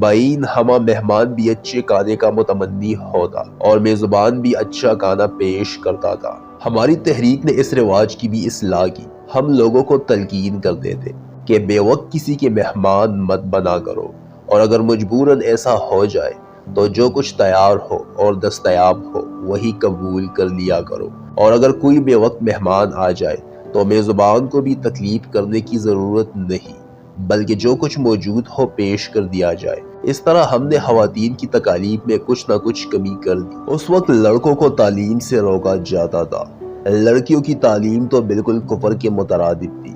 بعین ہما مہمان بھی اچھے کھانے کا متمنی ہوتا اور میزبان بھی اچھا کھانا پیش کرتا تھا۔ ہماری تحریک نے اس رواج کی بھی اصلاح کی۔ ہم لوگوں کو تلقین کرتے تھے کہ بے وقت کسی کے مہمان مت بنا کرو، اور اگر مجبوراً ایسا ہو جائے تو جو کچھ تیار ہو اور دستیاب ہو وہی قبول کر لیا کرو، اور اگر کوئی بے وقت مہمان آ جائے تو میزبان کو بھی تکلیف کرنے کی ضرورت نہیں، بلکہ جو کچھ موجود ہو پیش کر دیا جائے۔ اس طرح ہم نے خواتین کی تکالیف میں کچھ نہ کچھ کمی کر دی۔ اس وقت لڑکوں کو تعلیم سے روکا جاتا تھا، لڑکیوں کی تعلیم تو بالکل کفر کے مترادف تھی۔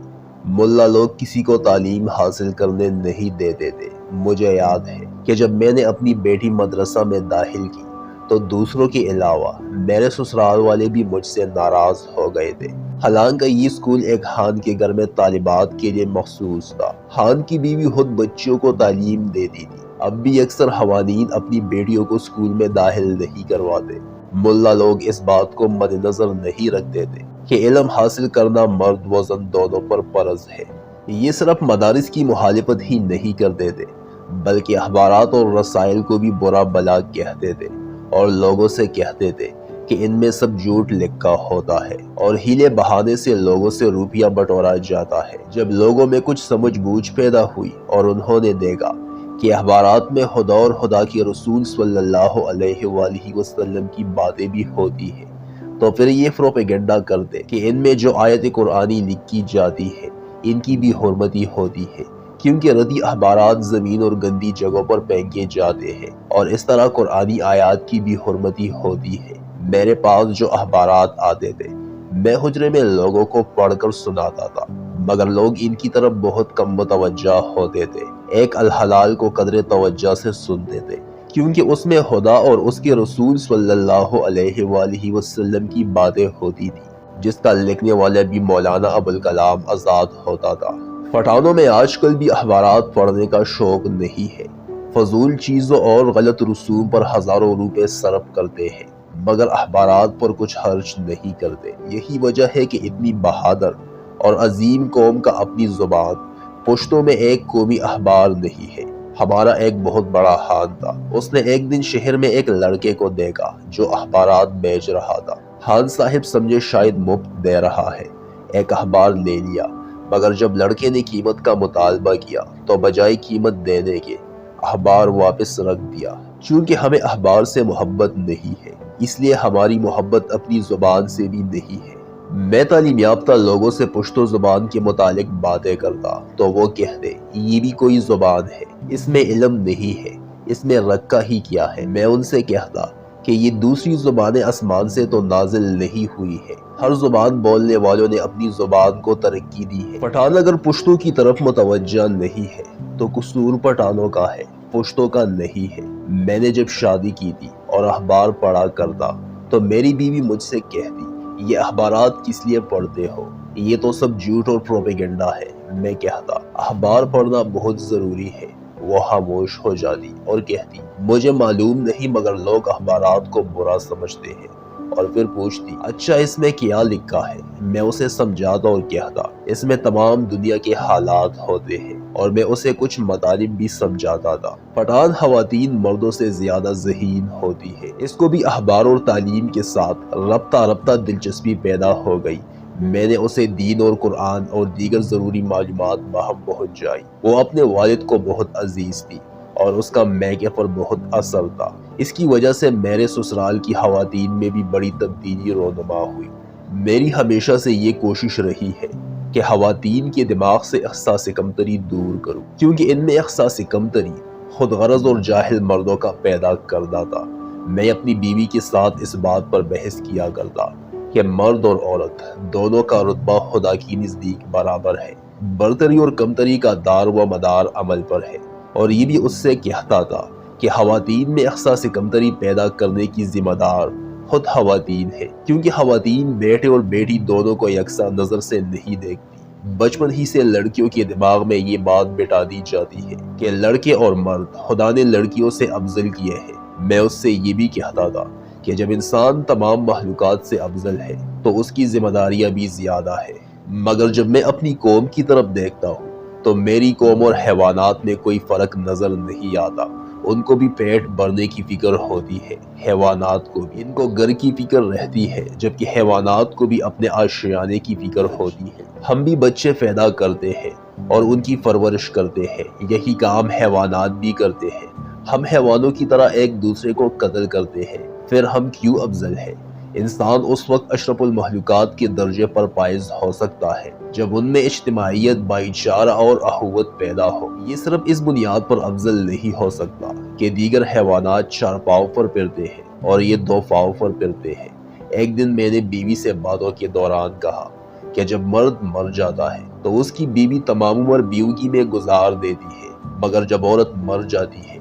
ملا لوگ کسی کو تعلیم حاصل کرنے نہیں دیتے تھے۔ مجھے یاد ہے کہ جب میں نے اپنی بیٹی مدرسہ میں داخل کی تو دوسروں کے علاوہ میرے سسرال والے بھی مجھ سے ناراض ہو گئے تھے۔ حالانکہ یہ اسکول ایک خان کے گھر میں طالبات کے لیے مخصوص تھا۔ خان کی بیوی خود بچوں کو تعلیم دیتی تھی۔ اب بھی اکثر خواتین اپنی بیٹیوں کو اسکول میں داخل نہیں کرواتے۔ ملا لوگ اس بات کو مد نظر نہیں رکھتے تھے کہ علم حاصل کرنا مرد و زن دونوں پر فرض ہے۔ یہ صرف مدارس کی مخالفت ہی نہیں کرتے تھے، بلکہ اخبارات اور رسائل کو بھی برا بلا کہتے تھے اور لوگوں سے کہتے تھے کہ ان میں سب جھوٹ لکھا ہوتا ہے اور ہیلے بہانے سے لوگوں سے روپیہ بٹورا جاتا ہے۔ جب لوگوں میں کچھ سمجھ بوجھ پیدا ہوئی اور انہوں نے دیکھا کہ اخبارات میں خدا اور خدا کے رسول صلی اللہ علیہ وآلہ وسلم کی باتیں بھی ہوتی ہیں، تو پھر یہ پروپیگنڈا کرتے کہ ان میں جو آیت قرآنی لکھی جاتی ہے ان کی بھی حرمتی ہوتی ہے، کیونکہ ردی اخبارات زمین اور گندی جگہوں پر پھینکے جاتے ہیں، اور اس طرح قرآنی آیات کی بھی حرمتی ہوتی ہے۔ میرے پاس جو اخبارات آتے تھے میں حجرے میں لوگوں کو پڑھ کر سناتا تھا، مگر لوگ ان کی طرف بہت کم متوجہ ہوتے تھے۔ ایک الحلال کو قدر توجہ سے سنتے تھے، کیونکہ اس میں خدا اور اس کے رسول صلی اللہ علیہ وآلہ وسلم کی باتیں ہوتی تھی، جس کا لکھنے والا بھی مولانا ابوالکلام آزاد ہوتا تھا۔ پٹھانوں میں آج کل بھی اخبارات پڑھنے کا شوق نہیں ہے، فضول چیزوں اور غلط رسوم پر ہزاروں روپے صرف کرتے ہیں، مگر اخبارات پر کچھ خرچ نہیں کرتے۔ یہی وجہ ہے کہ اتنی بہادر اور عظیم قوم کا اپنی زبان پشتوں میں ایک قومی اخبار نہیں ہے۔ ہمارا ایک بہت بڑا خان تھا، اس نے ایک دن شہر میں ایک لڑکے کو دیکھا جو اخبارات بیچ رہا تھا۔ خان صاحب سمجھے شاید مفت دے رہا ہے، ایک اخبار لے لیا، مگر جب لڑکے نے قیمت کا مطالبہ کیا تو بجائے قیمت دینے کے اخبار واپس رکھ دیا۔ چونکہ ہمیں اخبار سے محبت نہیں ہے، اس لیے ہماری محبت اپنی زبان سے بھی نہیں ہے۔ میں تعلیم یافتہ لوگوں سے پشتو زبان کے متعلق باتیں کرتا تو وہ کہتے یہ بھی کوئی زبان ہے، اس میں علم نہیں ہے، اس میں رکھا ہی کیا ہے۔ میں ان سے کہتا کہ یہ دوسری زبانیں آسمان سے تو نازل نہیں ہوئی ہے، ہر زبان بولنے والوں نے اپنی زبان کو ترقی دی ہے۔ پٹھان اگر پشتو کی طرف متوجہ نہیں ہے تو قصور پٹھانوں کا ہے، پشتو کا نہیں ہے۔ میں نے جب شادی کی تھی اور اخبار پڑھا کرتا تو میری بیوی مجھ سے کہتی یہ اخبارات کس لیے پڑھتے ہو، یہ تو سب جھوٹ اور پروپیگنڈا ہے۔ میں کہتا اخبار پڑھنا بہت ضروری ہے، وہ خاموش ہو جاتی اور کہتی مجھے معلوم نہیں مگر لوگ اخبارات کو برا سمجھتے ہیں، اور پھر پوچھتی اچھا اس میں کیا لکھا ہے۔ میں اسے سمجھاتا اور کہتا اس میں تمام دنیا کے حالات ہوتے ہیں، اور میں اسے کچھ مطالب بھی سمجھاتا تھا۔ پٹھان خواتین مردوں سے زیادہ ذہین ہوتی ہے، اس کو بھی اخبار اور تعلیم کے ساتھ رفتہ دلچسپی پیدا ہو گئی۔ میں نے اسے دین اور قرآن اور دیگر ضروری معلومات باہم پہنچائی۔ وہ اپنے والد کو بہت عزیز تھی اور اس کا میکے پر بہت اثر تھا۔ اس کی وجہ سے میرے سسرال کی خواتین میں بھی بڑی تبدیلی رونما ہوئی۔ میری ہمیشہ سے یہ کوشش رہی ہے کہ خواتین کے دماغ سے احساس کمتری دور کروں، کیونکہ ان میں احساس کمتری خود غرض اور جاہل مردوں کا پیدا کردہ تھا۔ میں اپنی بیوی کے ساتھ اس بات پر بحث کیا کرتا کہ مرد اور عورت دونوں کا رتبہ خدا کی نزدیک برابر ہے، برتری اور کمتری کا دار و مدار عمل پر ہے، اور یہ بھی اس سے کہتا تھا کہ خواتین میں احساس کمتری پیدا کرنے کی ذمہ دار خود خواتین ہے، کیونکہ خواتین بیٹے اور بیٹی دونوں کو یکساں نظر سے نہیں دیکھتی۔ بچپن ہی سے لڑکیوں کے دماغ میں یہ بات بٹھا دی جاتی ہے کہ لڑکے اور مرد خدا نے لڑکیوں سے افضل کیے ہیں۔ میں اس سے یہ بھی کہتا تھا کہ جب انسان تمام مخلوقات سے افضل ہے تو اس کی ذمہ داریاں بھی زیادہ ہے، مگر جب میں اپنی قوم کی طرف دیکھتا ہوں تو میری قوم اور حیوانات میں کوئی فرق نظر نہیں آتا۔ ان کو بھی پیٹ بھرنے کی فکر ہوتی ہے، حیوانات کو بھی ان کو گھر کی فکر رہتی ہے، جبکہ حیوانات کو بھی اپنے آشیانے کی فکر ہوتی ہے۔ ہم بھی بچے پیدا کرتے ہیں اور ان کی پرورش کرتے ہیں، یہی کام حیوانات بھی کرتے ہیں۔ ہم حیوانوں کی طرح ایک دوسرے کو قتل کرتے ہیں، پھر ہم کیوں افضل ہیں؟ انسان اس وقت اشرف المخلوقات کے درجے پر فائز ہو سکتا ہے جب ان میں اجتماعیت، بھائی چارہ اور اخوت پیدا ہو۔ یہ صرف اس بنیاد پر افضل نہیں ہو سکتا کہ دیگر حیوانات 4 پاؤں پر پھرتے ہیں اور یہ 2 پاؤں پر پھرتے ہیں۔ ایک دن میں نے بیوی سے باتوں کے دوران کہا کہ جب مرد مر جاتا ہے تو اس کی بیوی تمام عمر بیوگی میں گزار دیتی ہے، مگر جب عورت مر جاتی ہے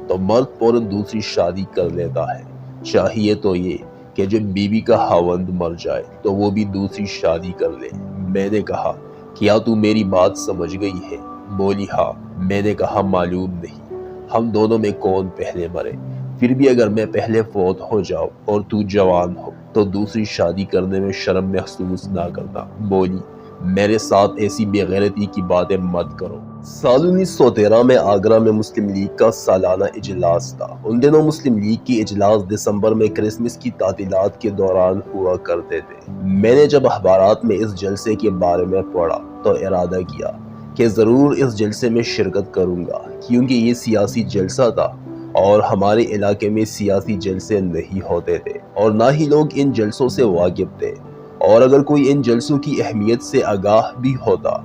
تو مرد فوراً دوسری شادی کر لیتا ہے۔ چاہیے تو یہ کہ جب بیوی کا خاوند مر جائے تو وہ بھی دوسری شادی کر لے۔ میں نے کہا کیا تو میری بات سمجھ گئی ہے؟ بولی ہاں۔ میں نے کہا معلوم نہیں ہم دونوں میں کون پہلے مرے، پھر بھی اگر میں پہلے فوت ہو جاؤں اور تو جوان ہو تو دوسری شادی کرنے میں شرم محسوس نہ کرنا۔ بولی میرے ساتھ ایسی بے غیرتی کی باتیں مت کرو۔ سال 1913 میں آگرہ میں مسلم لیگ کا سالانہ اجلاس تھا۔ ان دنوں مسلم لیگ کی اجلاس دسمبر میں کرسمس کی تعطیلات کے دوران ہوا کرتے تھے۔ میں نے جب اخبارات میں اس جلسے کے بارے میں پڑھا تو ارادہ کیا کہ ضرور اس جلسے میں شرکت کروں گا، کیونکہ یہ سیاسی جلسہ تھا اور ہمارے علاقے میں سیاسی جلسے نہیں ہوتے تھے اور نہ ہی لوگ ان جلسوں سے واقف تھے، اور اگر کوئی ان جلسوں کی اہمیت سے آگاہ بھی ہوتا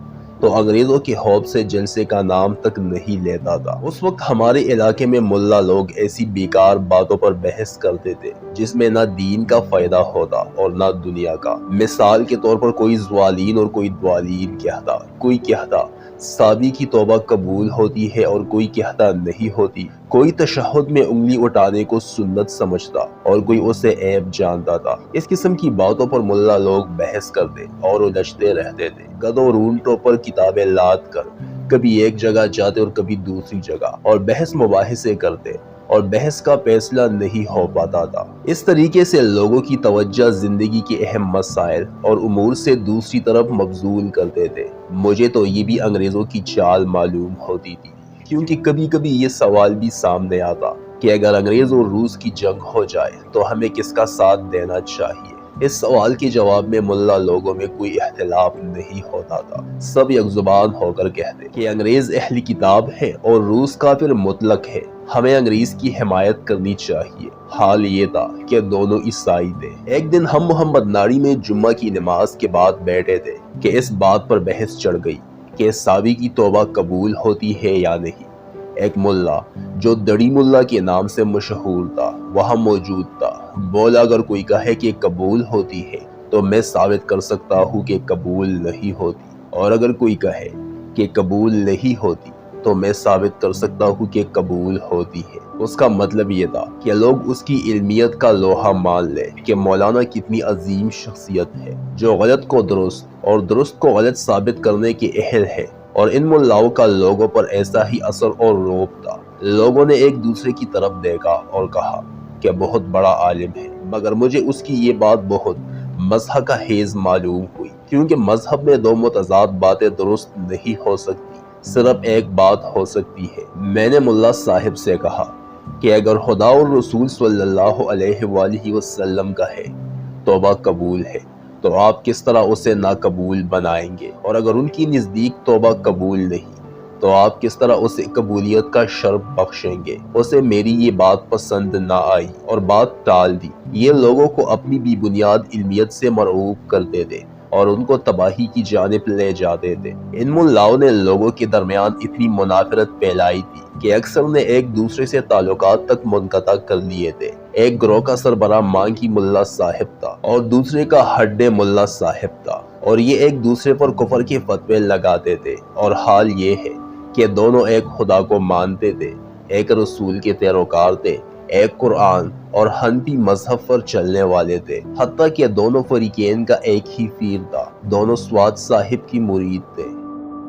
تو انگریزوں کے خوف سے جلسے کا نام تک نہیں لیتا تھا۔ اس وقت ہمارے علاقے میں ملا لوگ ایسی بیکار باتوں پر بحث کرتے تھے جس میں نہ دین کا فائدہ ہوتا اور نہ دنیا کا۔ مثال کے طور پر کوئی زوالین اور کوئی دوالین کہتا، کوئی کہتا صحابی کی توبہ قبول ہوتی ہے اور کوئی کہتا نہیں ہوتی، کوئی تشہد میں انگلی اٹھانے کو سنت سمجھتا اور کوئی اسے عیب جانتا تھا۔ اس قسم کی باتوں پر ملا لوگ بحث کرتے اور الجھتے رہتے تھے، گدھوں اور اونٹوں پر کتابیں لاد کر کبھی ایک جگہ جاتے اور کبھی دوسری جگہ، اور بحث مباحثے کرتے اور بحث کا فیصلہ نہیں ہو پاتا تھا۔ اس طریقے سے لوگوں کی توجہ زندگی کے اہم مسائل اور امور سے دوسری طرف مبذول کرتے تھے۔ مجھے تو یہ بھی انگریزوں کی چال معلوم ہوتی تھی، کیونکہ کبھی کبھی یہ سوال بھی سامنے آتا کہ اگر انگریز اور روس کی جنگ ہو جائے تو ہمیں کس کا ساتھ دینا چاہیے۔ اس سوال کے جواب میں ملا لوگوں میں کوئی اختلاف نہیں ہوتا تھا، سب یک زبان ہو کر کہتے کہ انگریز اہل کتاب ہے اور روس کافر مطلق ہے، ہمیں انگریز کی حمایت کرنی چاہیے۔ حال یہ تھا کہ دونوں عیسائی تھے۔ ایک دن ہم محمد ناڑی میں جمعہ کی نماز کے بعد بیٹھے تھے کہ اس بات پر بحث چڑھ گئی کہ صحابی کی توبہ قبول ہوتی ہے یا نہیں۔ ایک ملا جو دڑی ملا کے نام سے مشہور تھا وہاں موجود تھا، بولا اگر کوئی کہے کہ قبول ہوتی ہے تو میں ثابت کر سکتا ہوں کہ قبول نہیں ہوتی، اور اگر کوئی کہے کہ قبول نہیں ہوتی تو میں ثابت کر سکتا ہوں کہ قبول ہوتی ہے۔ اس کا مطلب یہ تھا کہ لوگ اس کی علمیت کا لوہا مان لیں کہ مولانا کتنی عظیم شخصیت ہے جو غلط کو درست اور درست کو غلط ثابت کرنے کے اہل ہے، اور ان ملاؤں کا لوگوں پر ایسا ہی اثر اور رعب تھا۔ لوگوں نے ایک دوسرے کی طرف دیکھا اور کہا کہ بہت بڑا عالم ہے، مگر مجھے اس کی یہ بات بہت مذہب کا حیض معلوم ہوئی، کیونکہ مذہب میں 2 متضاد باتیں درست نہیں ہو سکتی، صرف ایک بات ہو سکتی ہے۔ میں نے ملا صاحب سے کہا کہ اگر خدا اور رسول صلی اللہ علیہ وآلہ وسلم کا ہے توبہ قبول ہے تو آپ کس طرح اسے ناقبول بنائیں گے، اور اگر ان کی نزدیک توبہ قبول نہیں تو آپ کس طرح اسے قبولیت کا شرف بخشیں گے؟ اسے میری یہ بات پسند نہ آئی اور بات ٹال دی۔ یہ لوگوں کو اپنی بھی بنیاد علمیت سے مرعوب کرتے تھے اور ان کو تباہی کی جانب لے جاتے تھے۔ ان ملاؤں نے لوگوں کے درمیان اتنی منافرت پھیلائی تھی کہ اکثر نے ایک دوسرے سے تعلقات تک منقطع کر لیے تھے۔ ایک گروہ کا سربراہ مانگی ملا صاحب تھا اور دوسرے کا ہڈے ملا صاحب تھا، اور یہ ایک دوسرے پر کفر کے فتوے لگاتے تھے، اور حال یہ ہے کہ دونوں ایک خدا کو مانتے تھے، ایک رسول کے پیروکار تھے، ایک قرآن اور حنفی مذہب پر چلنے والے تھے، حتیٰ کہ دونوں فریقین کا ایک ہی پیر تھا، دونوں سوات صاحب کی مرید تھے۔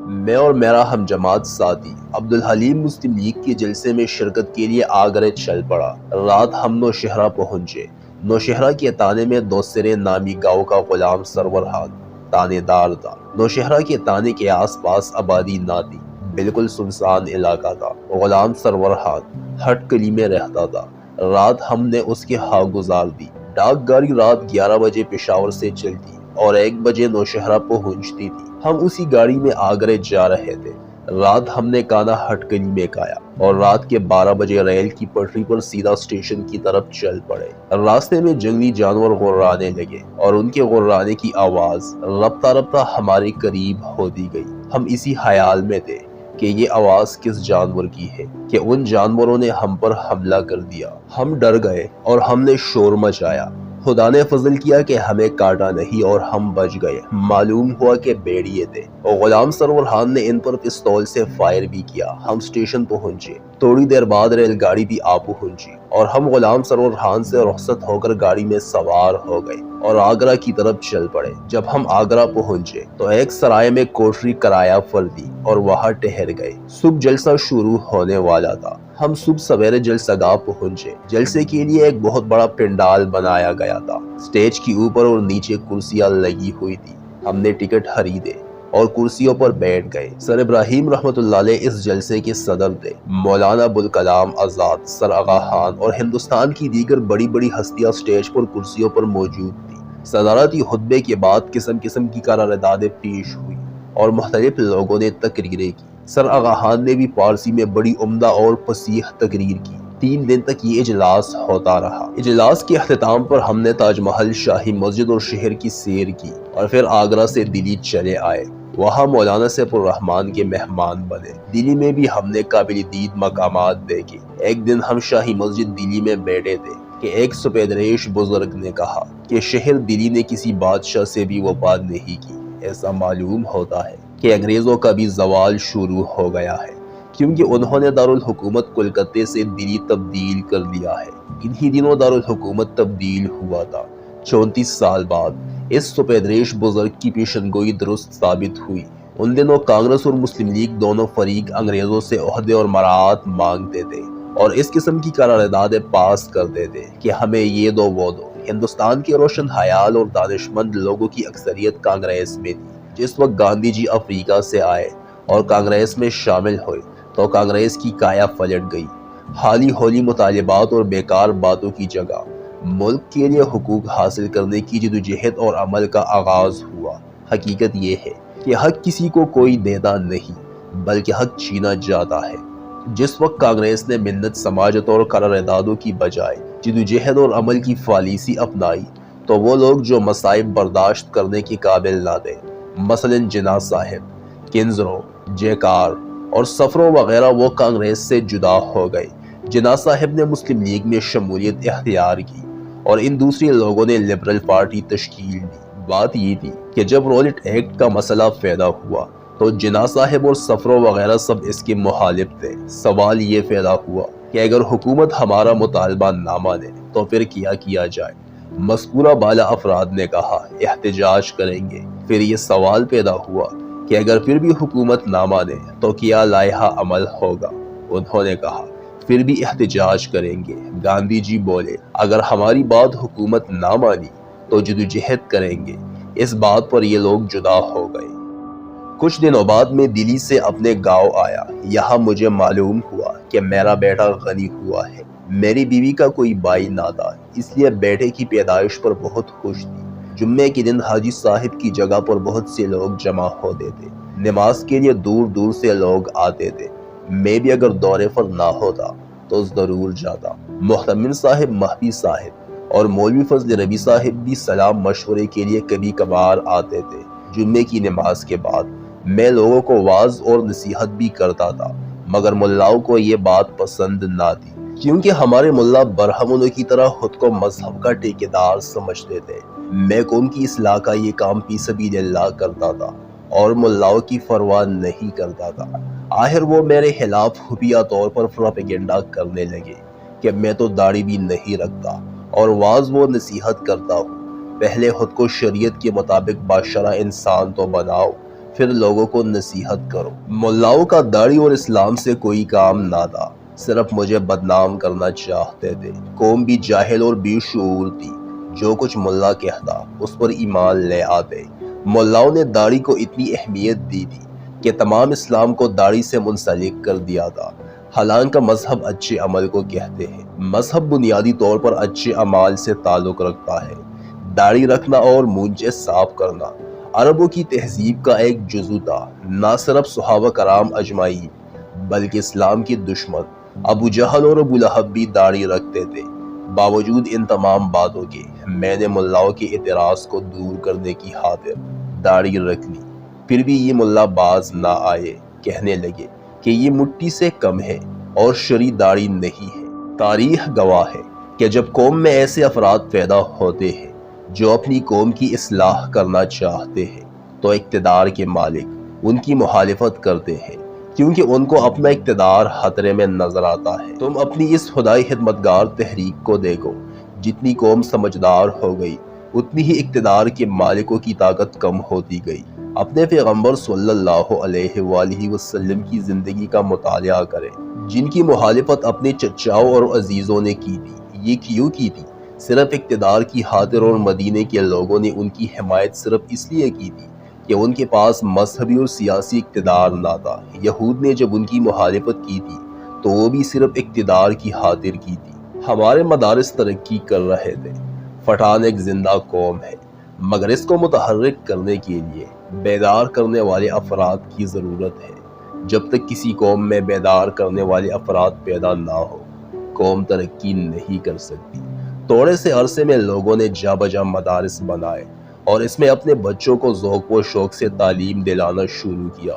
میں اور میرا ہم جماعت ساتھی عبدالحلیم مسلم لیگ کے جلسے میں شرکت کے لیے آگرہ چل پڑا۔ رات ہم نوشہرہ پہنچے۔ نوشہرہ کے تانے میں دوسرے نامی گاؤں کا غلام سرور خان تانے دار تھا۔ نوشہرہ کے تانے کے آس پاس آبادی نہ تھی، بالکل سنسان علاقہ تھا۔ غلام سرور خان ہٹ گلی میں رہتا تھا۔ رات ہم نے اس کے ہاں گزار دی۔ ڈاک گاڑی رات 11 بجے پشاور سے چلتی اور 1 بجے نوشہرہ پہنچتی تھی۔ ہم اسی گاڑی میں آگرہ جا رہے تھے۔ رات ہم نے کانا ہٹ گلی میں کھایا اور رات کے 12 بجے ریل کی پٹری پر سیدھا اسٹیشن کی طرف چل پڑے۔ راستے میں جنگلی جانور غرانے لگے اور ان کے غرانے کی آواز رفتہ رفتہ ہمارے قریب ہوتی گئی۔ ہم اسی خیال میں تھے کہ یہ آواز کس جانور کی ہے کہ ان جانوروں نے ہم پر حملہ کر دیا۔ ہم ڈر گئے اور ہم نے شور مچایا۔ خدا نے فضل کیا کہ ہمیں کاٹا نہیں اور ہم بچ گئے۔ معلوم ہوا کہ بھیڑیے تھے اور غلام سرور خان نے ان پر پستول سے فائر بھی کیا۔ ہم اسٹیشن پہنچے۔ تھوڑی دیر بعد ریل گاڑی بھی آ پہنچی اور ہم غلام سرور خان سے رخصت ہو کر گاڑی میں سوار ہو گئے اور آگرہ کی طرف چل پڑے۔ جب ہم آگرہ پہنچے تو ایک سرائے میں کوٹری کرایہ پر دی اور وہاں ٹھہر گئے۔ صبح جلسہ شروع ہونے والا تھا۔ ہم صبح سویرے جلسہ گاہ پہنچے۔ جلسے کے لیے ایک بہت بڑا پنڈال بنایا گیا تھا۔ سٹیج کے اوپر اور نیچے کرسیاں لگی ہوئی تھی۔ ہم نے ٹکٹ خریدے اور کرسیوں پر بیٹھ گئے۔ سر ابراہیم رحمۃ اللہ علیہ اس جلسے کے صدر تھے۔ مولانا ابوالکلام آزاد، سر آغا خان اور ہندوستان کی دیگر بڑی بڑی ہستیاں سٹیج پر کرسیوں پر موجود تھیں۔ صدارتی خطبے کے بعد قسم قسم کی قراردادیں پیش ہوئی اور مختلف لوگوں نے تقریریں کی۔ سر آغا خان نے بھی فارسی میں بڑی عمدہ اور فصیح تقریر کی۔ 3 دن تک یہ اجلاس ہوتا رہا۔ اجلاس کے اختتام پر ہم نے تاج محل، شاہی مسجد اور شہر کی سیر کی اور پھر آگرہ سے دلی چلے آئے۔ وہاں مولانا سیف الرحمان کے مہمان بنے۔ دلی میں بھی ہم نے قابل دید مقامات دیکھے۔ ایک دن ہم شاہی مسجد دلی میں بیٹھے تھے کہ ایک سفید ریش بزرگ نے کہا کہ شہر دلی نے کسی بادشاہ سے بھی وفا نہیں کی۔ ایسا معلوم ہوتا ہے کہ انگریزوں کا بھی زوال شروع ہو گیا ہے، کیونکہ انہوں نے دارالحکومت کلکتے سے دلی تبدیل کر دیا ہے۔ انہی دنوں دارالحکومت تبدیل ہوا تھا۔ 34 سال بعد اس سفید ریش بزرگ کی پیشن گوئی درست ثابت ہوئی۔ ان دنوں کانگریس اور مسلم لیگ دونوں فریق انگریزوں سے عہدے اور مراعات مانگتے تھے اور اس قسم کی قراردادیں پاس کرتے تھے کہ ہمیں یہ دو وہ دو۔ ہندوستان کے روشن خیال اور دانشمند لوگوں کی اکثریت کانگریس میں تھی۔ جس وقت گاندھی جی افریقہ سے آئے اور کانگریس میں شامل ہوئے تو کانگریس کی کایا پلٹ گئی۔ حالی ہولی مطالبات اور بیکار باتوں کی جگہ ملک کے لیے حقوق حاصل کرنے کی جدوجہد اور عمل کا آغاز ہوا۔ حقیقت یہ ہے کہ حق کسی کو کوئی دیتا نہیں بلکہ حق چھینا جاتا ہے۔ جس وقت کانگریس نے منت سماجت اور قراردادوں کی بجائے جدوجہد اور عمل کی پالیسی اپنائی تو وہ لوگ جو مصائب برداشت کرنے کے قابل نہ تھے، مثلاً جناح صاحب، کنزرو، جیکار اور سفروں وغیرہ، وہ کانگریس سے جدا ہو گئے۔ جناح صاحب نے مسلم لیگ میں شمولیت اختیار کی اور ان دوسرے لوگوں نے لبرل پارٹی تشکیل دی۔ بات یہ تھی کہ جب رولٹ ایکٹ کا مسئلہ پیدا ہوا تو جناح صاحب اور سفروں وغیرہ سب اس کے مخالف تھے۔ سوال یہ پیدا ہوا کہ اگر حکومت ہمارا مطالبہ نہ مانے تو پھر کیا جائے؟ مذکورہ بالا افراد نے کہا احتجاج کریں گے۔ پھر یہ سوال پیدا ہوا کہ اگر پھر بھی حکومت نہ مانے تو کیا لائحہ عمل ہوگا؟ انہوں نے کہا پھر بھی احتجاج کریں گے۔ گاندھی جی بولے اگر ہماری بات حکومت نہ مانی تو جدوجہد کریں گے۔ اس بات پر یہ لوگ جدا ہو گئے۔ کچھ دنوں بعد میں دلی سے اپنے گاؤں آیا۔ یہاں مجھے معلوم ہوا کہ میرا بیٹا غنی ہوا ہے۔ میری بیوی کا کوئی بھائی نہ تھا، اس لیے بیٹے کی پیدائش پر بہت خوش تھی۔ جمعے کے دن حاجی صاحب کی جگہ پر بہت سے لوگ جمع ہوتے تھے۔ نماز کے لیے دور دور سے لوگ آتے تھے۔ میں بھی اگر دورے پر نہ ہوتا تو ضرور جاتا۔ محتمم صاحب، مہدی صاحب اور مولوی فضل ربی صاحب بھی سلام مشورے کے لیے کبھی کبھار آتے تھے۔ جمعے کی نماز کے بعد میں لوگوں کو واعظ اور نصیحت بھی کرتا تھا، مگر ملاؤں کو یہ بات پسند نہ تھی، کیونکہ ہمارے ملا برہمنوں کی طرح خود کو مذہب کا ٹھیکیدار سمجھتے تھے۔ میں قوم کی اصلاح کا یہ کام فی سبیل اللہ کرتا تھا اور ملاؤں کی پرواہ نہیں کرتا تھا۔ آخر وہ میرے خلاف خفیہ طور پر پروپیگنڈا کرنے لگے کہ میں تو داڑھی بھی نہیں رکھتا اور واعظ و نصیحت کرتا ہوں۔ پہلے خود کو شریعت کے مطابق باشرع انسان تو بناؤ، پھر لوگوں کو نصیحت کرو۔ ملاؤں کا داڑھی اور اسلام سے کوئی کام نہ تھا، صرف مجھے بدنام کرنا چاہتے تھے۔ قوم بھی جاہل اور بے شعور تھی، جو کچھ ملا کہتا اس پر ایمان لے آتے۔ ملاؤں نے داڑھی کو اتنی اہمیت دی تھی کہ تمام اسلام کو داڑھی سے منسلک کر دیا تھا۔ حالانکہ مذہب اچھے عمل کو کہتے ہیں۔ مذہب بنیادی طور پر اچھے اعمال سے تعلق رکھتا ہے۔ داڑھی رکھنا اور مونچھیں صاف کرنا عربوں کی تہذیب کا ایک جزو تھا۔ نہ صرف صحابہ کرام اجمعین بلکہ اسلام کے دشمن ابو جہل اور ابو لہب بھی داڑھی رکھتے تھے۔ باوجود ان تمام باتوں کے میں نے ملاؤں کے اعتراض کو دور کرنے کی خاطر داڑھی رکھ لی۔ پھر بھی یہ ملا باز نہ آئے، کہنے لگے کہ یہ مٹی سے کم ہے اور شرعی داڑھی نہیں ہے۔ تاریخ گواہ ہے کہ جب قوم میں ایسے افراد پیدا ہوتے ہیں جو اپنی قوم کی اصلاح کرنا چاہتے ہیں تو اقتدار کے مالک ان کی مخالفت کرتے ہیں، کیونکہ ان کو اپنا اقتدار خطرے میں نظر آتا ہے۔ تم اپنی اس خدائی خدمتگار تحریک کو دیکھو، جتنی قوم سمجھدار ہو گئی اتنی ہی اقتدار کے مالکوں کی طاقت کم ہوتی گئی۔ اپنے پیغمبر صلی اللہ علیہ وآلہ وسلم کی زندگی کا مطالعہ کریں، جن کی مخالفت اپنے چچاؤں اور عزیزوں نے کی تھی۔ یہ کیوں کی تھی؟ صرف اقتدار کی خاطر، اور مدینے کے لوگوں نے ان کی حمایت صرف اس لیے کی تھی کہ ان کے پاس مذہبی اور سیاسی اقتدار نہ تھا۔ یہود نے جب ان کی مخالفت کی تھی تو وہ بھی صرف اقتدار کی خاطر کی تھی۔ ہمارے مدارس ترقی کر رہے تھے۔ پٹھان ایک زندہ قوم ہے، مگر اس کو متحرک کرنے کے لیے بیدار کرنے والے افراد کی ضرورت ہے۔ جب تک کسی قوم میں بیدار کرنے والے افراد پیدا نہ ہو، قوم ترقی نہیں کر سکتی۔ تھوڑے سے عرصے میں لوگوں نے جا بجا مدارس بنائے اور اس میں اپنے بچوں کو ذوق و شوق سے تعلیم دلانا شروع کیا۔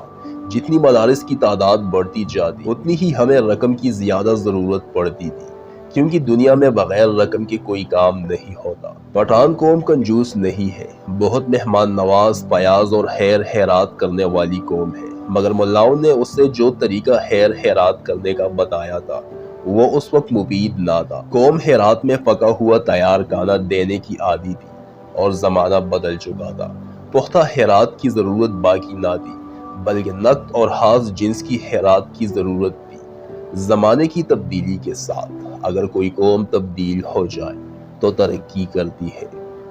جتنی مدارس کی تعداد بڑھتی جاتی اتنی ہی ہمیں رقم کی زیادہ ضرورت پڑتی تھی، کیونکہ دنیا میں بغیر رقم کے کوئی کام نہیں ہوتا۔ پٹھان قوم کنجوس نہیں ہے، بہت مہمان نواز، فیاض اور خیر خیرات کرنے والی قوم ہے، مگر ملاؤں نے اسے جو طریقہ خیر خیرات کرنے کا بتایا تھا وہ اس وقت مفید نہ تھا۔ قوم خیرات میں پکا ہوا تیار کھانا دینے کی عادی تھی اور زمانہ بدل چکا تھا۔ پختہ خیرات کی ضرورت باقی نہ تھی، بلکہ نقد اور خاص جنس کی خیرات کی ضرورت تھی۔ زمانے کی تبدیلی کے ساتھ اگر کوئی قوم تبدیل ہو جائے تو ترقی کرتی ہے،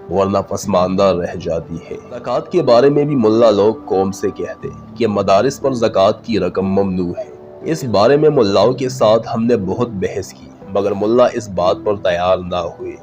ورنہ پسماندہ رہ جاتی ہے۔ زکوٰۃ کے بارے میں بھی ملا لوگ قوم سے کہتے کہ مدارس پر زکوٰۃ کی رقم ممنوع ہے۔ اس بارے میں ملاؤں کے ساتھ ہم نے بہت بحث کی، مگر ملا اس بات پر تیار نہ ہوئے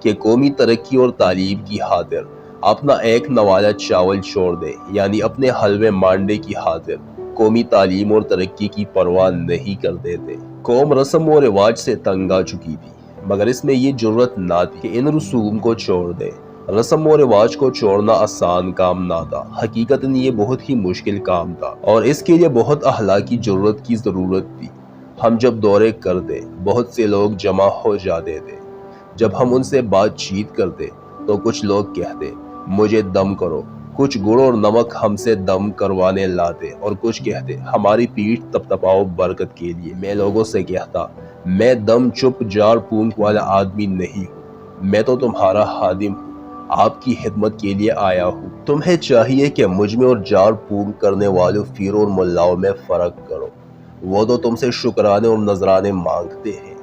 کہ قومی ترقی اور تعلیم کی خاطر اپنا ایک نوالہ چاول چھوڑ دے، یعنی اپنے حلوے مانڈے کی خاطر قومی تعلیم اور ترقی کی پرواہ نہیں کرتے تھے۔ قوم رسم و رواج سے تنگ آ چکی تھی، مگر اس میں یہ جرت نہ تھی کہ ان رسوم کو چھوڑ دے۔ رسم و رواج کو چھوڑنا آسان کام نہ تھا، حقیقتاً یہ بہت ہی مشکل کام تھا اور اس کے لیے بہت اخلاقی جرت کی ضرورت تھی۔ ہم جب دورے کرتے بہت سے لوگ جمع ہو جاتے تھے۔ جب ہم ان سے بات چیت کرتے تو کچھ لوگ کہتے مجھے دم کرو، کچھ گڑ اور نمک ہم سے دم کروانے لاتے، اور کچھ کہتے ہماری پیٹھ تپتپاؤ برکت کے لیے۔ میں لوگوں سے کہتا میں دم چپ جاڑ پونک والا آدمی نہیں ہوں، میں تو تمہارا خادم ہوں، آپ کی خدمت کے لیے آیا ہوں۔ تمہیں چاہیے کہ مجھ میں اور جاڑ پونک کرنے والوں پیروں اور ملاؤں میں فرق کرو۔ وہ تو تم سے شکرانے اور نذرانے مانگتے ہیں،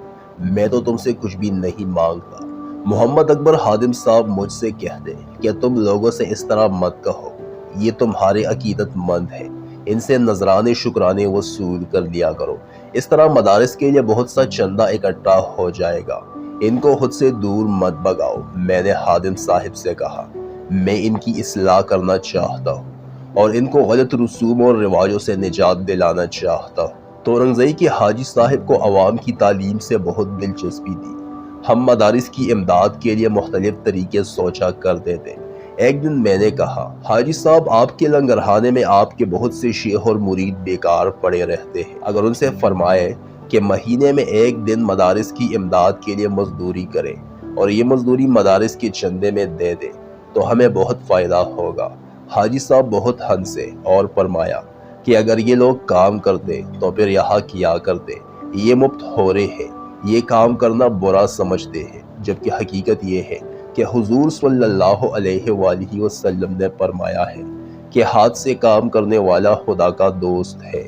میں تو تم سے کچھ بھی نہیں مانگتا۔ محمد اکبر خادم صاحب مجھ سے کہتے کہ تم لوگوں سے اس طرح مت کہو، یہ تمہارے عقیدت مند ہیں، ان سے نذرانے شکرانے وصول کر لیا کرو، اس طرح مدارس کے لیے بہت سا چندہ اکٹھا ہو جائے گا، ان کو خود سے دور مت بگاؤ۔ میں نے خادم صاحب سے کہا میں ان کی اصلاح کرنا چاہتا ہوں اور ان کو غلط رسوم اور رواجوں سے نجات دلانا چاہتا ہوں۔ تورنگزئی کے حاجی صاحب کو عوام کی تعلیم سے بہت دلچسپی تھی۔ ہم مدارس کی امداد کے لیے مختلف طریقے سوچا کرتے تھے۔ ایک دن میں نے کہا حاجی صاحب آپ کے لنگرخانے میں آپ کے بہت سے شیخ اور مرید بیکار پڑے رہتے ہیں، اگر ان سے فرمائے کہ مہینے میں ایک دن مدارس کی امداد کے لیے مزدوری کریں اور یہ مزدوری مدارس کے چندے میں دے دیں تو ہمیں بہت فائدہ ہوگا۔ حاجی صاحب بہت ہنسے اور فرمایا کہ اگر یہ لوگ کام کرتے تو پھر یہاں کیا کرتے، یہ مفت ہو رہے ہیں، یہ کام کرنا برا سمجھتے ہیں، جبکہ حقیقت یہ ہے کہ حضور صلی اللہ علیہ وآلہ وسلم نے فرمایا ہے کہ ہاتھ سے کام کرنے والا خدا کا دوست ہے۔